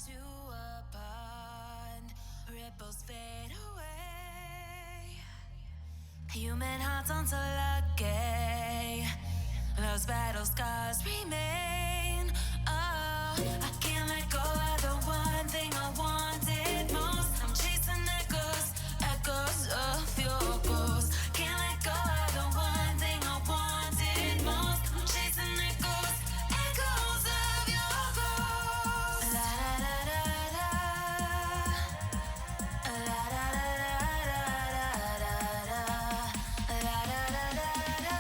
into a pond, ripples fade away. Human hearts aren't so lucky, those battle scars remain. Oh, I can't let go of the one thing I wanted most. I'm chasing echoes, echoes of your ghost. Can't let go of the one thing I wanted most. I'm chasing echoes, echoes of your ghost. La da da da da, la da da da da da, la da da da da.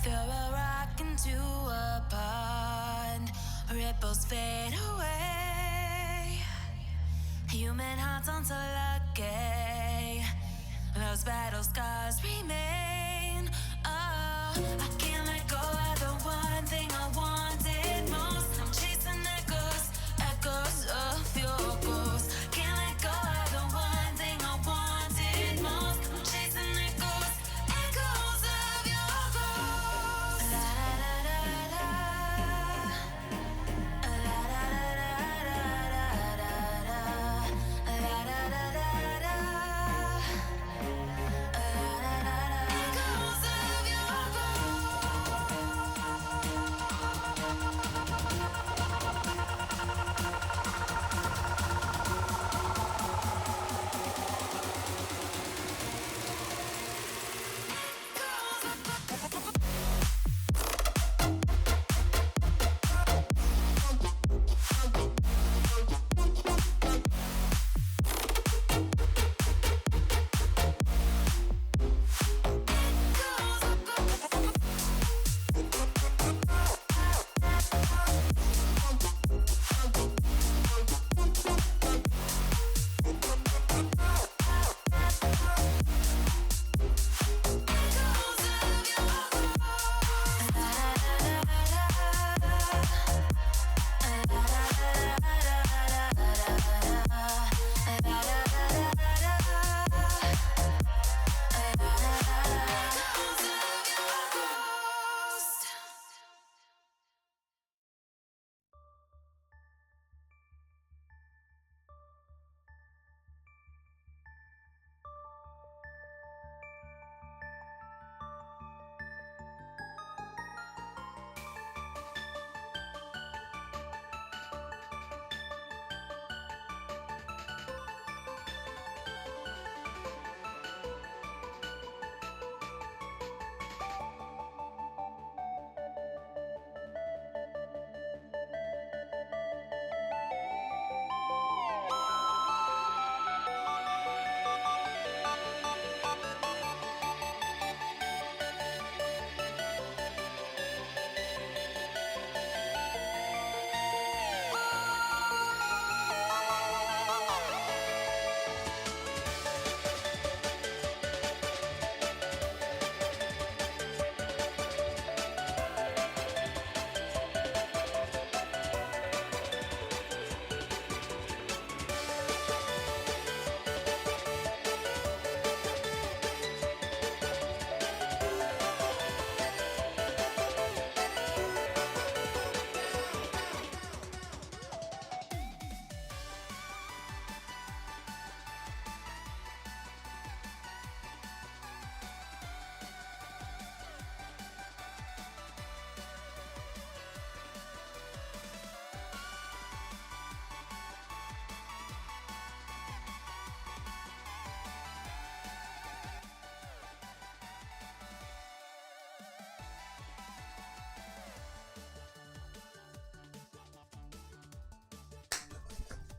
Throw a rock into a pond, ripples fade away. Human hearts aren't so lucky, those battle scars remain. Oh, I can't let go of the one thing I wanted most. I'm chasing echoes, echoes of your ghost. Can't let go of the one thing I wanted most. I'm chasing echoes, echoes of your ghost. La da da da da, la da da da da da, la da da da da, la da da da. Echoes of your ghost.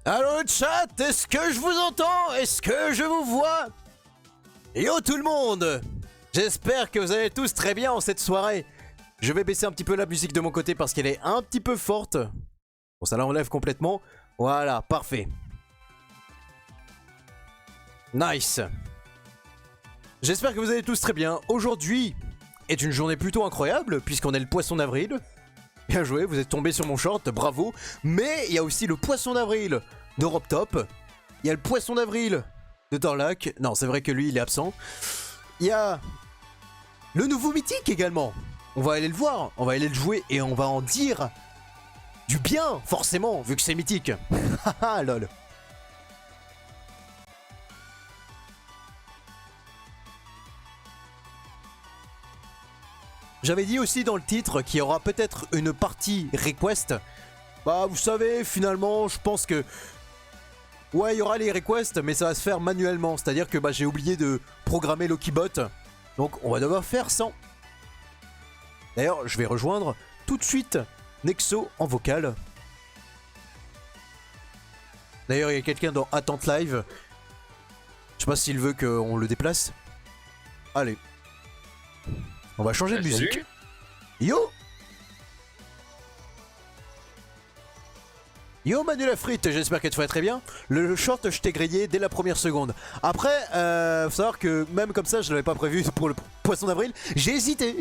Allô chat, est-ce que je vous entends? Est-ce que je vous vois? Yo tout le monde! J'espère que vous allez tous très bien en cette soirée. Je vais baisser un petit peu la musique de mon côté parce qu'elle est un petit peu forte. Bon, ça l'enlève complètement. Voilà, parfait. Nice. J'espère que vous allez tous très bien. Aujourd'hui est une journée plutôt incroyable puisqu'on est le poisson d'avril. Bien joué, vous êtes tombé sur mon short, bravo. Mais il y a aussi le poisson d'avril d'Europe Top. Il y a le poisson d'avril de Torlac. Non, c'est vrai que lui, il est absent. Il y a le nouveau mythique également. On va aller le voir, on va aller le jouer et on va en dire du bien, forcément, vu que c'est mythique. Haha, lol. J'avais dit aussi dans le titre qu'il y aura peut-être une partie request. Bah vous savez, finalement, je pense que... Ouais, il y aura les requests, mais ça va se faire manuellement. C'est-à-dire que bah, j'ai oublié de programmer Lokibot. Donc on va devoir faire sans. D'ailleurs, je vais rejoindre tout de suite Nexo en vocal. D'ailleurs, il y a quelqu'un dans Attente Live. Je sais pas s'il veut qu'on le déplace. Allez. On va changer de musique. Salut. Yo! Yo Manu la frite, j'espère que tu vas très bien. Le short, je t'ai grillé dès la première seconde. Après, faut savoir que même comme ça, je l'avais pas prévu pour le poisson d'avril. J'ai hésité,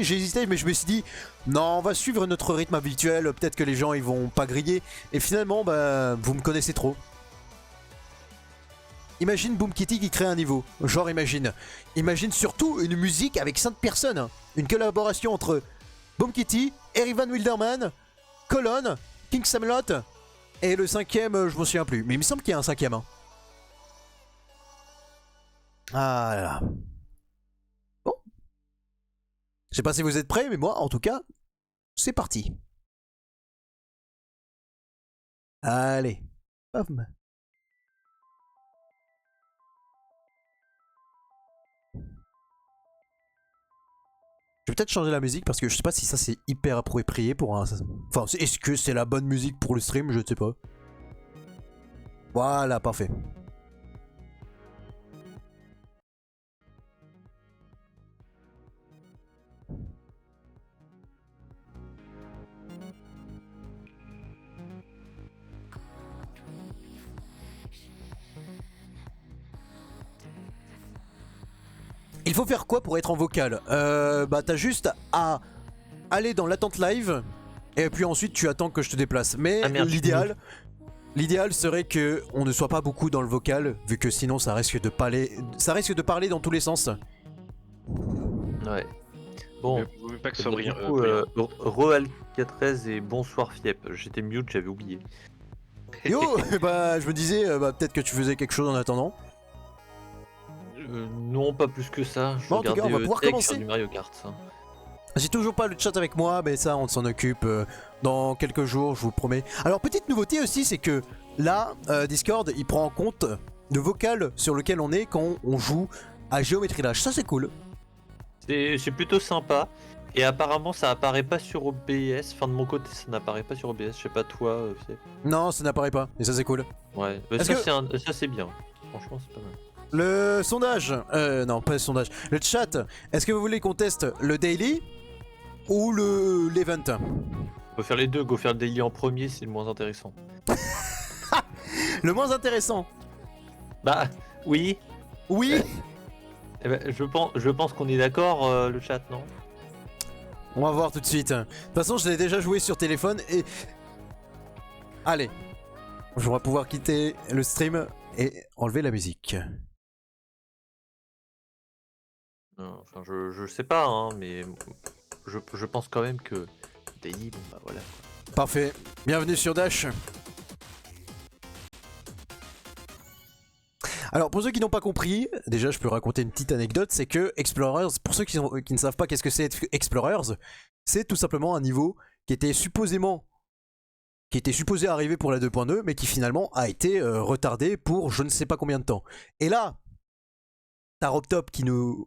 mais je me suis dit, non, on va suivre notre rythme habituel. Peut-être que les gens ils vont pas griller. Et finalement, bah, vous me connaissez trop. Imagine Boom Kitty qui crée un niveau. Genre imagine. Imagine surtout une musique avec 5 personnes. Hein. Une collaboration entre Boom Kitty, Erivan Wilderman, Colon, King Samlot et le cinquième, je m'en souviens plus. Mais il me semble qu'il y a un cinquième. Hein. Ah là là. Bon. Je sais pas si vous êtes prêts, mais moi en tout cas, c'est parti. Allez. Bam. Je vais peut-être changer la musique parce que je sais pas si ça c'est hyper approprié pour un... Enfin, est-ce que c'est la bonne musique pour le stream? Je ne sais pas. Voilà, parfait. Il faut faire quoi pour être en vocal? Bah t'as juste à aller dans l'attente live et puis ensuite tu attends que je te déplace. Mais l'idéal serait que on ne soit pas beaucoup dans le vocal vu que sinon ça risque de parler dans tous les sens. Ouais. Bon. Mais pas que ce Du soit brillant. coup, Re-Alcatrez et bonsoir Fiep. J'étais mute, j'avais oublié. Yo, bah je me disais bah, peut-être que tu faisais quelque chose en attendant. Non, pas plus que ça. Je Bon, en tout cas, on va pouvoir commencer. faire du Mario Kart. Ça. J'ai toujours pas le chat avec moi, mais ça on s'en occupe dans quelques jours, je vous promets. Alors petite nouveauté aussi, c'est que là, Discord, il prend en compte le vocal sur lequel on est quand on joue à Géométrie Dash. Ça c'est cool. C'est plutôt sympa. Et apparemment, ça apparaît pas sur OBS. Enfin, de mon côté, ça n'apparaît pas sur OBS. Je sais pas toi, Fiep. Non, ça n'apparaît pas, et ça c'est cool. Ouais, ça c'est bien. Franchement, c'est pas mal. Le sondage, non pas le sondage, le chat, est-ce que vous voulez qu'on teste le daily ou l'event? On peut faire les deux. Go faire le daily en premier, c'est le moins intéressant. Le moins intéressant. Bah, oui. Oui. Eh ben, je pense qu'on est d'accord, le chat, non? On va voir tout de suite. De toute façon, je l'ai déjà joué sur téléphone et... Allez. Je vais pouvoir quitter le stream et enlever la musique. Enfin, je sais pas, hein, mais je pense quand même que daily, bon bah voilà. Parfait. Bienvenue sur Dash. Alors pour ceux qui n'ont pas compris, déjà je peux raconter une petite anecdote, c'est que Explorers, pour ceux qui ne savent pas qu'est-ce que c'est Explorers, c'est tout simplement un niveau qui était supposé arriver pour la 2.2, mais qui finalement a été retardé pour je ne sais pas combien de temps. Et là, t'as RobTop qui nous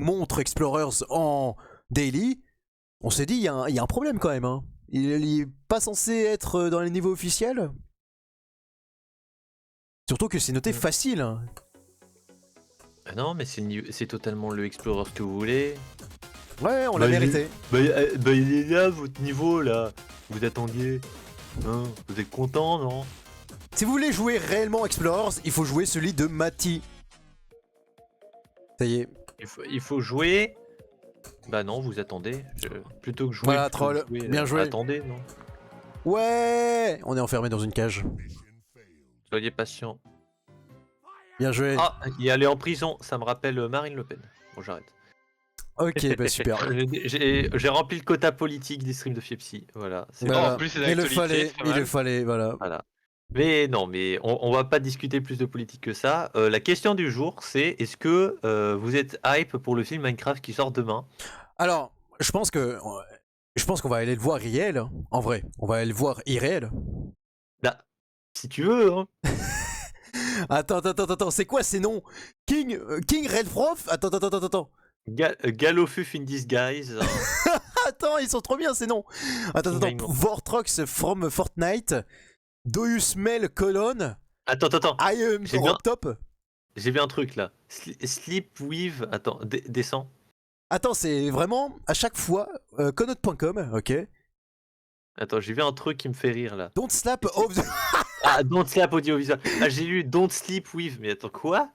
montre Explorers en daily. On s'est dit, il y a un problème quand même. Hein. Il est pas censé être dans les niveaux officiels. Surtout que c'est noté facile. Hein. Ah non, mais c'est totalement le Explorer que vous voulez. Ouais, on l'a Bah, mérité. Il est là, votre niveau, là. Vous attendiez. Hein, vous êtes content, non? Si vous voulez jouer réellement Explorers, il faut jouer celui de Mati. Ça y est. Il faut jouer. Bah non, vous attendez. Plutôt que jouer. Voilà, plutôt que troll. jouer, Bien joué. Attendez, non? Ouais, on est enfermé dans une cage. Soyez patient. Bien joué. Ah, y aller en prison, ça me rappelle Marine Le Pen. Bon, j'arrête. Ok, bah super. J'ai rempli le quota politique des streams de Fiepsi. Voilà. Voilà. en plus, c'est Il le d'actualité, fallait, c'est pas il mal. le fallait, voilà. Voilà. Mais non, mais on va pas discuter plus de politique que ça. La question du jour, c'est est-ce que vous êtes hype pour le film Minecraft qui sort demain? Alors, je pense qu'on va aller le voir irréel. En vrai, on va aller le voir irréel. Bah, si tu veux, hein. Attends, c'est quoi ces noms? King Redfroth? Attends. Galofuf in disguise. Hein. Attends, ils sont trop bien ces noms. Attends. Finalement. Vortrox from Fortnite. Do you smell colon? Attends. I am J'ai bien- top. J'ai vu un truc là. Sleep with. Attends, descends. Attends, c'est vraiment à chaque fois connote.com, ok. Attends, j'ai vu un truc qui me fait rire là. Don't slap off the... Ah, don't slap audiovisual. Ah, j'ai lu don't sleep with. Mais attends, quoi?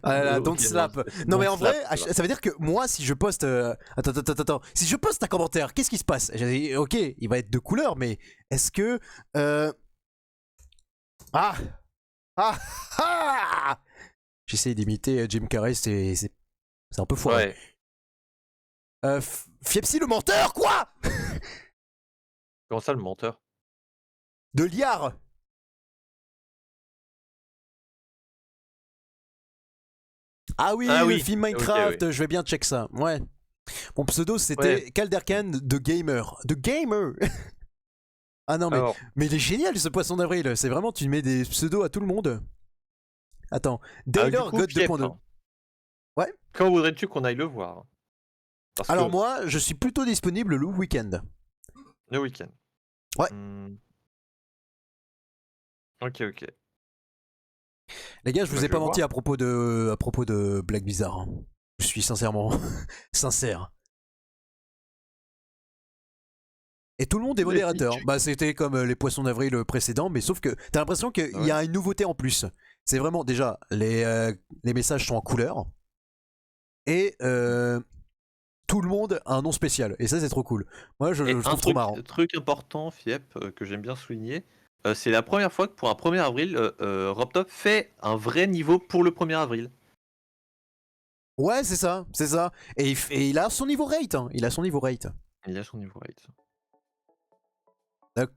Ah là, Ok, don't slap. Non don't mais en slap, vrai, ça va. ça veut dire que moi, si je poste... Attends. Si je poste un commentaire, qu'est-ce qui se passe? J'ai dit, ok, il va être de couleur, mais est-ce que... Ah J'essaie d'imiter Jim Carrey, c'est un peu foiré. Ouais. Fiepsi le menteur, quoi? Comment ça, le menteur? De liard. Ah oui, Ah le oui. film Ok, Minecraft, oui. je vais bien check ça. Ouais. Mon pseudo c'était Ouais. Caldercan de Gamer. De Gamer. Ah non Alors, mais il est génial ce poisson d'avril. C'est vraiment, tu mets des pseudos à tout le monde. Attends. Daylor du coup, God Fiep, 2.2. hein. Ouais. Quand voudrais-tu qu'on aille le voir? Parce Alors que moi, je suis plutôt disponible le week-end. le week-end. Ouais. Ok. Les gars, je vous Bah, ai je pas vais menti à propos de Black Bizarre. Hein. Je suis sincèrement sincère. Et tout le monde est modérateur. Bah c'était comme les poissons d'avril précédents, mais sauf que t'as l'impression qu'il y a une nouveauté en plus. C'est vraiment déjà les messages sont en couleur et tout le monde a un nom spécial et ça c'est trop cool. Moi je Et trouve trop marrant. truc important, Fiep, que j'aime bien souligner, c'est la première fois que pour un 1er avril, Robtop fait un vrai niveau pour le 1er avril. Ouais c'est ça. Et il a son niveau rate. Hein. Il a son niveau rate. Il a son niveau rate.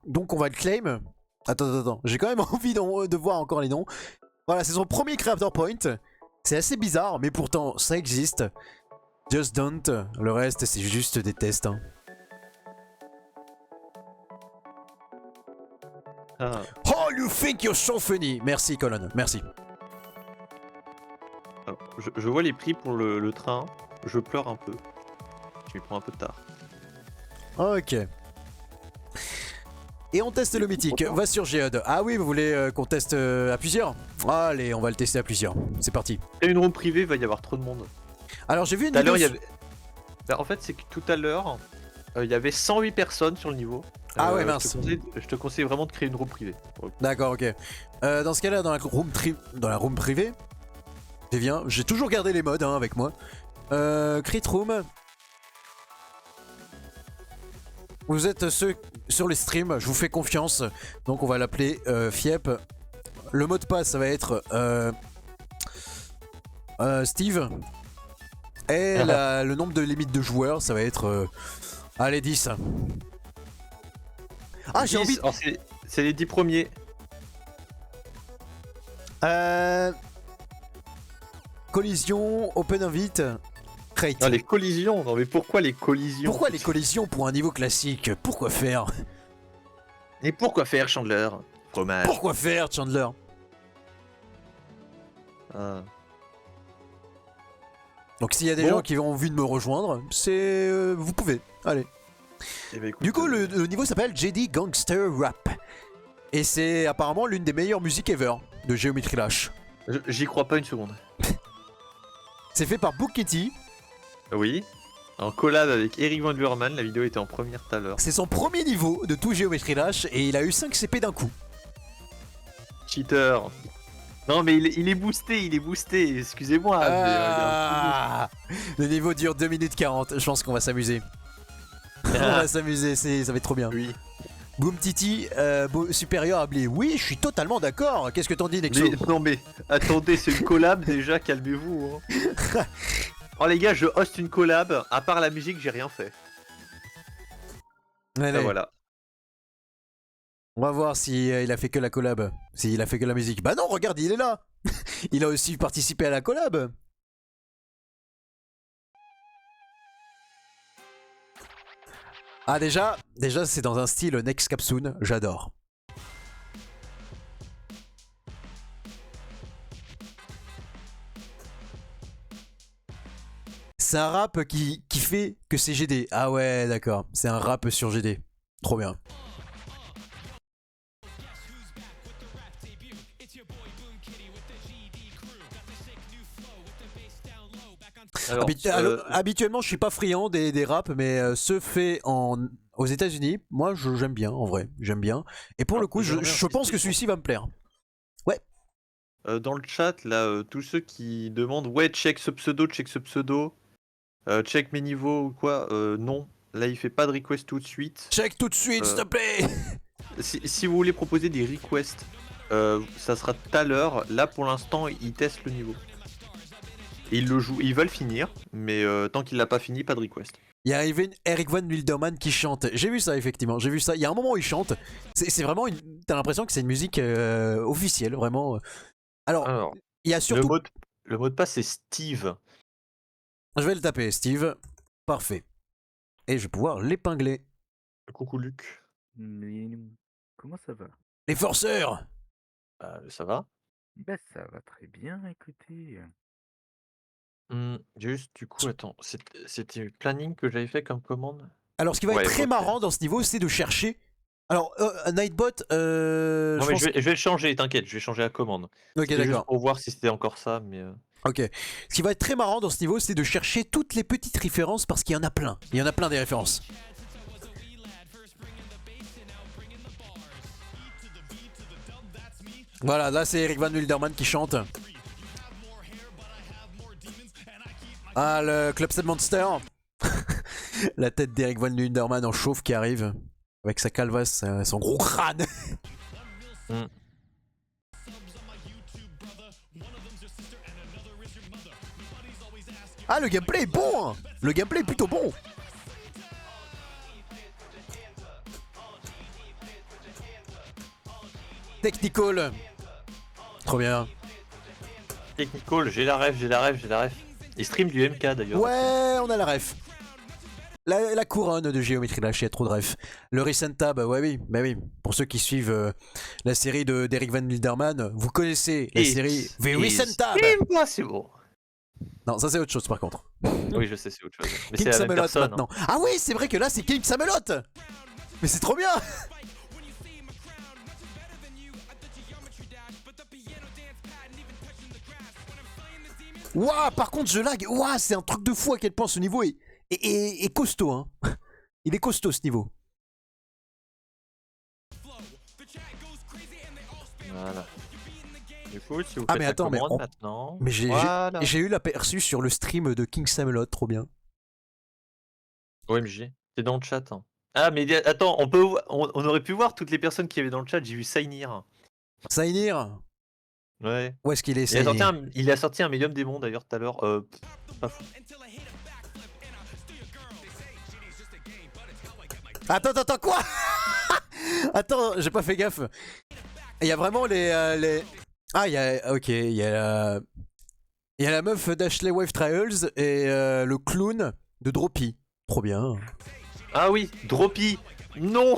Donc on va le claim. Attends. J'ai quand même envie de voir encore les noms. Voilà, c'est son premier Creator Point. C'est assez bizarre, mais pourtant ça existe. Just don't. Le reste, c'est juste des tests. Hein. Ah. Oh, you think you're so funny. Merci, Colin. Merci. Alors, je vois les prix pour le train, je pleure un peu. Je m'y prends un peu tard. Ok. Et on teste le mythique. Va sur Geode. Ah oui, vous voulez qu'on teste à plusieurs? Allez, on va le tester à plusieurs. C'est parti. Et une room privée, il va y avoir trop de monde. Alors, j'ai vu une Tout à vidéo. l'heure, il y avait. Bah, en fait, c'est que tout à l'heure, il y avait 108 personnes sur le niveau. Ah ouais, mince. Je te conseille vraiment de créer une room privée. D'accord, ok. Dans ce cas-là, dans la room privée, j'ai toujours gardé les modes hein, avec moi. Crit Room. Vous êtes ceux sur les streams, je vous fais confiance. Donc on va l'appeler Fiep. Le mot de passe, ça va être Steve. Et le nombre de limites de joueurs, ça va être... allez, 10. Ah, j'ai 10, envie... alors, c'est les 10 premiers. Collision, Open Invite, Crate. Non, les collisions. Non, mais pourquoi les collisions? Pourquoi les collisions pour un niveau classique? Pourquoi faire? Et pourquoi faire, Chandler? Fromage. Pourquoi faire, Chandler? Ah. Donc s'il y a des Bon. gens qui ont envie de me rejoindre, c'est... vous pouvez, allez. Eh ben, écoute, Du coup, le niveau s'appelle JD Gangster Rap. Et c'est apparemment l'une des meilleures musiques ever. de Geometry Dash. J'y crois pas une seconde. C'est fait par Book Kitty. Oui. En collab avec Eric Van Luhrmann, la vidéo était en première tout à l'heure. C'est son premier niveau de tout Geometry Dash et il a eu 5 CP d'un coup. Cheater. Non mais il est boosté, excusez-moi. mais, il y a un Le niveau dure 2 minutes 40, je pense qu'on va s'amuser. On va s'amuser, ça va être trop bien. petit- Oui. Boom Titi, supérieur à Blé. Oui, je suis totalement d'accord. Qu'est-ce que t'en dis, Nexo? Mais, non mais, attendez, c'est une collab déjà, calmez-vous. Hein. Oh les gars, je host une collab, à part la musique, j'ai rien fait. Allez, Ah, voilà. on va voir si il a fait que la collab, s'il a fait que la musique. Bah non, regarde, il est là. Il a aussi participé à la collab. Ah déjà c'est dans un style Next Capsule, j'adore. C'est un rap qui fait que c'est GD. Ah ouais, d'accord, c'est un rap sur GD. Trop bien. Alors, Habituellement, je suis pas friand des raps, mais ceux faits aux États-Unis, moi j'aime bien en vrai, j'aime bien. Et pour le coup, je pense que celui-ci va me plaire. dans le chat, là, tous ceux qui demandent ouais, check ce pseudo, check mes niveaux ou quoi, non. Là, il fait pas de request tout de suite. Check tout de suite, s'il te plaît. Si vous voulez proposer des requests, ça sera tout à l'heure. Là, pour l'instant, il teste le niveau. Et il le joue, ils veulent finir, mais tant qu'il l'a pas fini, pas de request. Il y a Eric Van Wilderman qui chante. J'ai vu ça effectivement, j'ai vu ça. Il y a un moment où il chante. C'est vraiment t'as l'impression que c'est une musique officielle, vraiment. Alors, il y a surtout. Le mot de passe c'est Steve. Je vais le taper, Steve. Parfait. Et je vais pouvoir l'épingler. Coucou Luc. Mais comment ça va? Les forceurs. Ça va? Ben ça va très bien, écoutez. Juste, du coup, attends, c'était le planning que j'avais fait comme commande? Alors, ce qui va Ouais, être très ok. marrant dans ce niveau, c'est de chercher. Alors, Nightbot. Non, mais je vais le changer, t'inquiète, je vais changer la commande. Ok, C'était juste d'accord. pour voir si c'était encore ça, mais. Ok. Ce qui va être très marrant dans ce niveau, c'est de chercher toutes les petites références parce qu'il y en a plein. Il y en a plein des références. Voilà, là c'est Eric Van Wilderman qui chante. Ah, le Clubstead Monster. La tête d'Eric Van Wilderman en chauve qui arrive. Avec sa calvasse, son gros crâne. Ah, le gameplay est bon hein. Le gameplay est plutôt bon. Technical. Trop bien. Technical, j'ai la ref. Il stream du MK d'ailleurs. Ouais, on a la ref. La couronne de Géométrie Dash, il y a trop de ref. Le Recent Tab, ouais, oui, bah oui. Pour ceux qui suivent la série d'Eric Van Wilderman, vous connaissez la série The Recent Tab. C'est bon. Non, ça c'est autre chose par contre. Oui, je sais, c'est autre chose. Mais King c'est la même Samelot personne. maintenant. Ah oui, c'est vrai que là c'est King Samelot. Mais c'est trop bien. Ouah, par contre je lag. Ouah, c'est un truc de fou à quel point ce niveau est costaud hein. Il est costaud ce niveau. Voilà. Du coup, si vous Ah, faites mais la attends, mais commande on- maintenant. Mais Voilà. j'ai eu l'aperçu sur le stream de King Samelot, trop bien. OMG, c'est dans le chat. Hein. Ah, mais attends, on aurait pu voir toutes les personnes qui avaient dans le chat. J'ai vu Sainir. Sainir. Ouais. Où est-ce qu'il est, Il a, sorti Sainir? il a sorti un médium démon d'ailleurs tout à l'heure. Pas fou. Attends, quoi? Attends, j'ai pas fait gaffe. Il y a vraiment les... Ah, il y a... Ok, il y a la meuf d'Ashley Wave Trials et le clown de Droppy. Trop bien. Ah oui, Droppy. Non.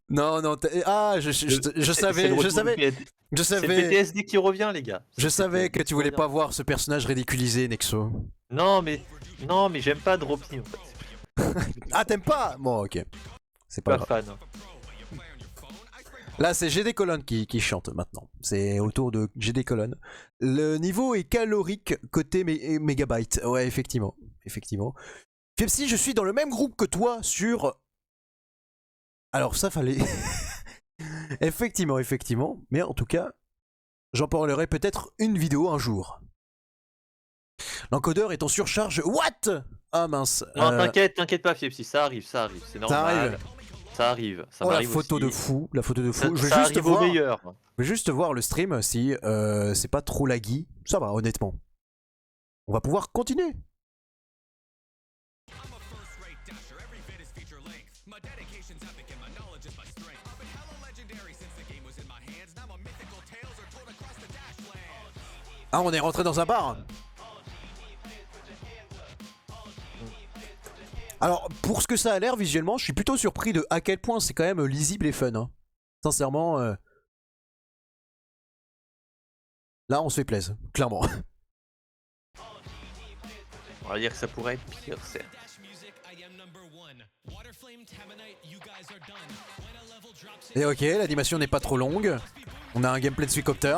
Non, je C'est savais, le je retour savais, du je C'est le savais, PTSD qui revient, les gars. je C'est savais le que PTSD tu voulais qui pas revient. voir ce personnage ridiculisé, Nexo. Non, mais j'aime pas Droppy en fait. Ah, t'aimes pas? Bon, ok. C'est pas Pas grave. fan. Là, c'est GD Colonne qui chante maintenant. C'est autour de GD Colonne. Le niveau est calorique côté mégabyte. Ouais, effectivement. Effectivement. Fepsi, je suis dans le même groupe que toi sur... Alors ça fallait... effectivement, effectivement. Mais en tout cas, j'en parlerai peut-être une vidéo un jour. L'encodeur est en surcharge. What? Ah mince. Non, t'inquiète pas, Fiepsi, ça arrive, c'est normal. Ça arrive. Ça arrive, ça Oh, la m'arrive photo aussi. de fou, la photo de Ça, fou. Je vais ça juste arrive au voir. meilleur. Je vais juste voir le stream si c'est pas trop laggy. Ça va, honnêtement. On va pouvoir continuer. Ah, on est rentré dans un bar. Alors, pour ce que ça a l'air visuellement, je suis plutôt surpris de à quel point c'est quand même lisible et fun. Hein. Sincèrement, là on se fait plaisir, clairement. On va dire que ça pourrait être pire, certes. Et ok, l'animation n'est pas trop longue. On a un gameplay de Suicopter.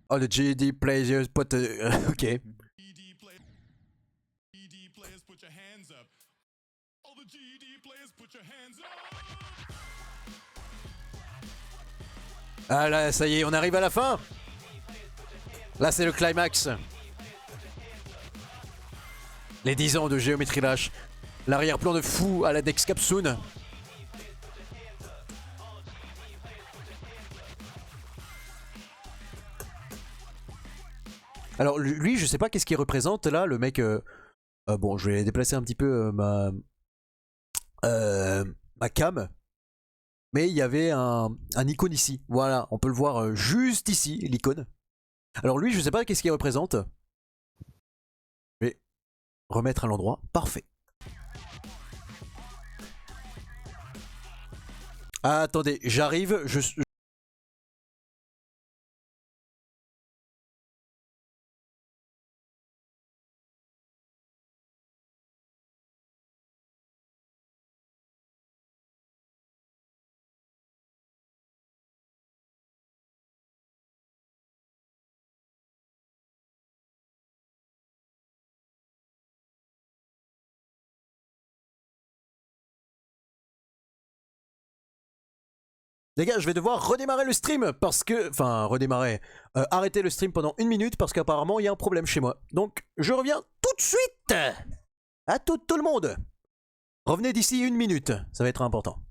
Oh, le GD players put... ok. Ah là, ça y est, on arrive à la fin. Là, c'est le climax. Les 10 ans de Géométrie Dash. L'arrière-plan de fou à la Dex Capsule. Alors lui, je sais pas qu'est-ce qu'il représente là, le mec... bon, je vais déplacer un petit peu ma cam. Mais il y avait un icône ici. Voilà, on peut le voir juste ici, l'icône. Alors lui, je sais pas qu'est-ce qu'il représente. Je vais remettre à l'endroit. Parfait. Ah, attendez, j'arrive. Les gars, je vais devoir redémarrer le stream parce que... Enfin, redémarrer. Arrêter le stream pendant 1 minute parce qu'apparemment, il y a un problème chez moi. Donc, je reviens tout de suite. À tout le monde. Revenez d'ici 1 minute. Ça va être important.